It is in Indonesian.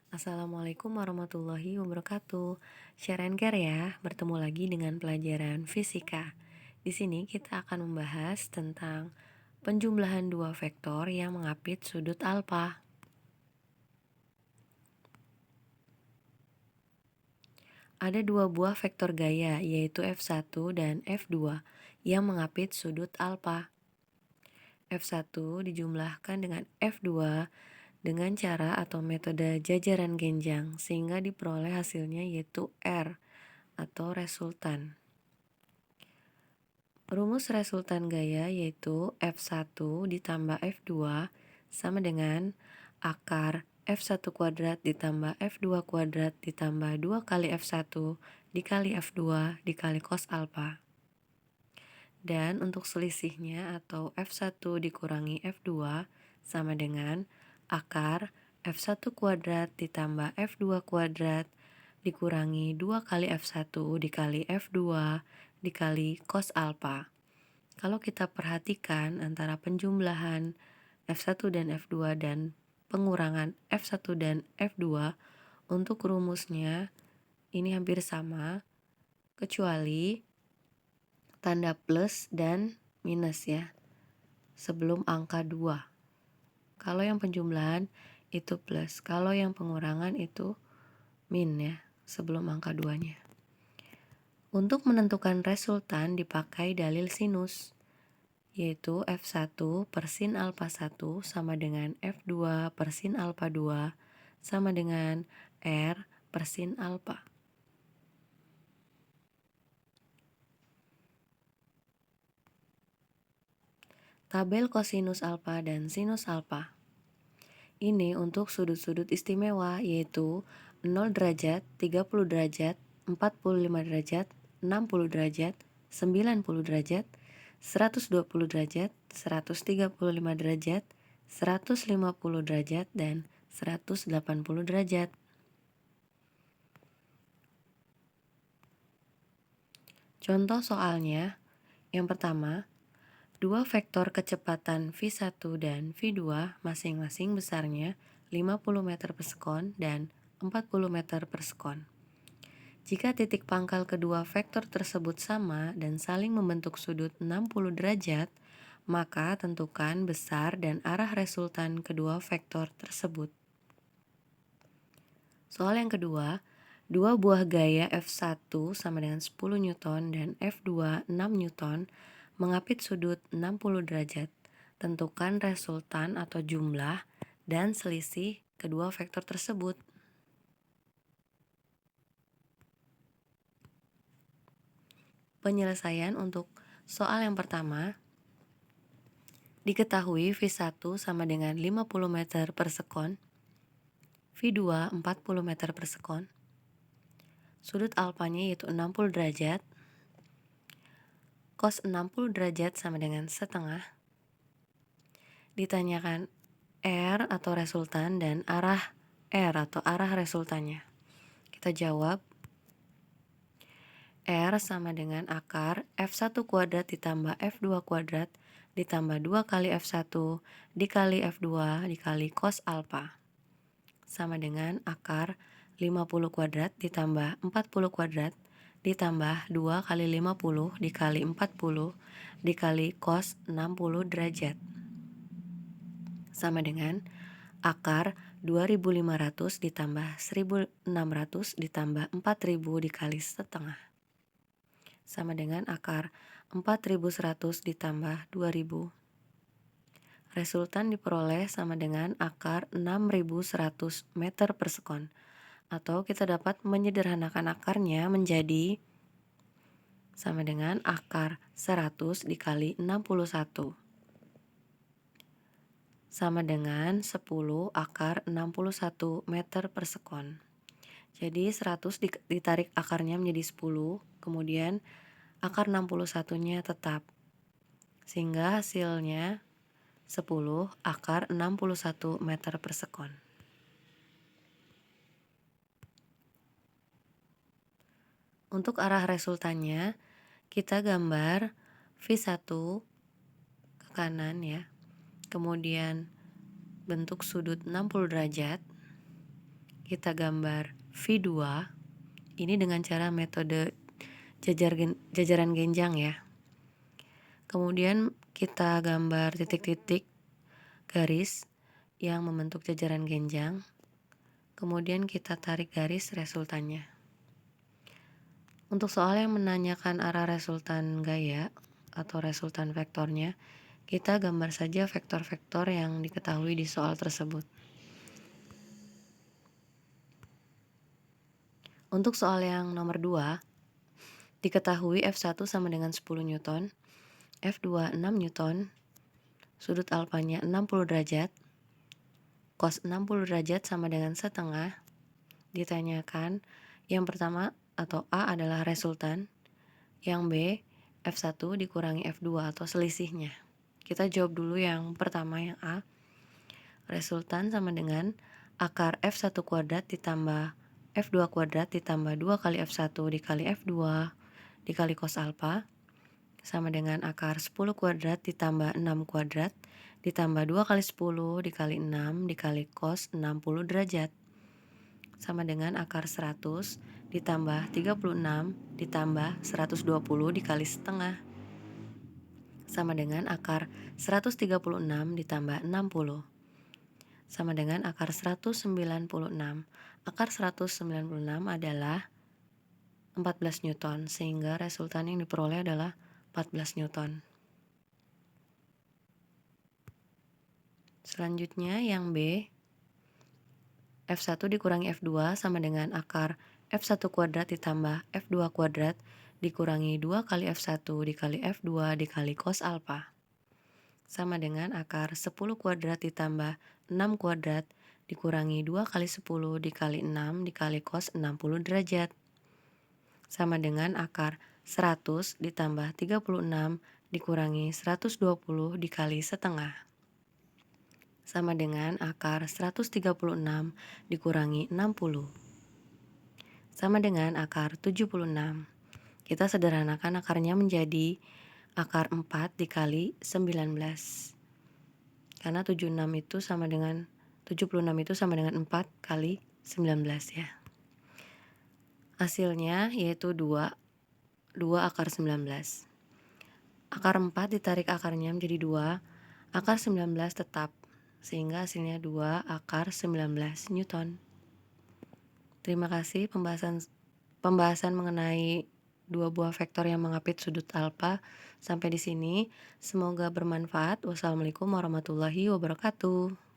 Assalamualaikum warahmatullahi wabarakatuh. Share and care ya, bertemu lagi dengan pelajaran fisika. Di sini kita akan membahas tentang penjumlahan dua vektor yang mengapit sudut alfa. Ada dua buah vektor gaya, yaitu F1 dan F2, yang mengapit sudut alfa. F1 dijumlahkan dengan F2 dengan cara atau metode jajaran genjang, sehingga diperoleh hasilnya yaitu R atau resultan. Rumus resultan gaya yaitu F1 ditambah F2 sama dengan akar F1 kuadrat ditambah F2 kuadrat ditambah 2 kali F1 dikali F2 dikali cos alfa. Dan untuk selisihnya atau F1 dikurangi F2 sama dengan akar F1 kuadrat ditambah F2 kuadrat dikurangi 2 kali F1 dikali F2 dikali cos alfa. Kalau kita perhatikan antara penjumlahan F1 dan F2 dan pengurangan F1 dan F2, untuk rumusnya ini hampir sama, kecuali tanda plus dan minus ya, sebelum angka 2. Kalau yang penjumlahan itu plus, kalau yang pengurangan itu min ya, sebelum angka 2-nya. Untuk menentukan resultan dipakai dalil sinus, yaitu F1 per sin alfa 1 sama dengan F2 per sin alfa 2 sama dengan R per sin alfa. Tabel kosinus alfa dan sinus alfa. Ini untuk sudut-sudut istimewa, yaitu 0 derajat, 30 derajat, 45 derajat, 60 derajat, 90 derajat, 120 derajat, 135 derajat, 150 derajat, dan 180 derajat. Contoh soalnya, yang pertama, dua vektor kecepatan V1 dan V2 masing-masing besarnya 50 meter per sekon dan 40 meter per sekon. Jika titik pangkal kedua vektor tersebut sama dan saling membentuk sudut 60 derajat, maka tentukan besar dan arah resultan kedua vektor tersebut. Soal yang kedua, dua buah gaya F1 sama dengan 10 Newton dan F2 6 Newton mengapit sudut 60 derajat. Tentukan resultan atau jumlah dan selisih kedua vektor tersebut. Penyelesaian untuk soal yang pertama, diketahui V1 sama dengan 50 meter per sekon, V2 40 meter per sekon, sudut alfanya yaitu 60 derajat, cos 60 derajat sama dengan setengah. Ditanyakan R atau resultan dan arah R atau arah resultannya. Kita jawab, R sama dengan akar F1 kuadrat ditambah F2 kuadrat ditambah 2 kali F1 dikali F2 dikali cos alfa sama dengan akar 50 kuadrat ditambah 40 kuadrat ditambah 2 kali 50 dikali 40 dikali cos 60 derajat sama dengan akar 2500 ditambah 1600 ditambah 4000 dikali setengah sama dengan akar 4100 ditambah 2000. Resultan diperoleh sama dengan akar 6100 meter per sekon. Atau kita dapat menyederhanakan akarnya menjadi sama dengan akar 100 dikali 61. Sama dengan 10 akar 61 meter per sekon. Jadi 100 ditarik akarnya menjadi 10, kemudian akar 61-nya tetap. Sehingga hasilnya 10 akar 61 meter per sekon. Untuk arah resultannya, kita gambar V1 ke kanan ya. Kemudian bentuk sudut 60 derajat. kita gambar V2 ini dengan cara metode jajaran genjang ya. Kemudian kita gambar titik-titik garis yang membentuk jajaran genjang. Kemudian kita tarik garis resultannya. Untuk soal yang menanyakan arah resultan gaya atau resultan vektornya, kita gambar saja vektor-vektor yang diketahui di soal tersebut. Untuk soal yang nomor 2, diketahui F1 sama dengan 10 Newton, F2 6 Newton, sudut alfanya 60 derajat, cos 60 derajat sama dengan setengah. Ditanyakan yang pertama atau A adalah resultan, yang B F1 dikurangi F2 atau selisihnya. Kita jawab dulu yang pertama yang A. Resultan sama dengan akar F1 kuadrat ditambah F2 kuadrat ditambah 2 kali F1 dikali F2 dikali cos alfa sama dengan akar 10 kuadrat ditambah 6 kuadrat ditambah 2 kali 10 dikali 6 dikali cos 60 derajat sama dengan akar 100 ditambah 36 ditambah 120 dikali setengah sama dengan akar 136 ditambah 60 sama dengan akar 196. Akar 196 adalah 14 Newton, sehingga resultan yang diperoleh adalah 14 Newton. Selanjutnya yang B, F1 dikurangi F2 sama dengan akar F1 kuadrat ditambah F2 kuadrat dikurangi 2 kali F1 dikali F2 dikali cos alfa. Sama dengan akar 10 kuadrat ditambah 6 kuadrat dikurangi 2 kali 10 dikali 6 dikali cos 60 derajat. Sama dengan akar 100 ditambah 36 dikurangi 120 dikali setengah. Sama dengan akar 136 dikurangi 60. Sama dengan akar 76. Kita sederhanakan akarnya menjadi akar 4 dikali 19. Karena 76 itu sama dengan 76 itu sama dengan 4 kali 19 ya. Hasilnya yaitu 2 akar 19. Akar 4 ditarik akarnya menjadi 2, akar 19 tetap, sehingga hasilnya 2 akar 19 Newton. Terima kasih pembahasan mengenai dua buah vektor yang mengapit sudut alfa sampai di sini. Semoga bermanfaat. Wassalamualaikum warahmatullahi wabarakatuh.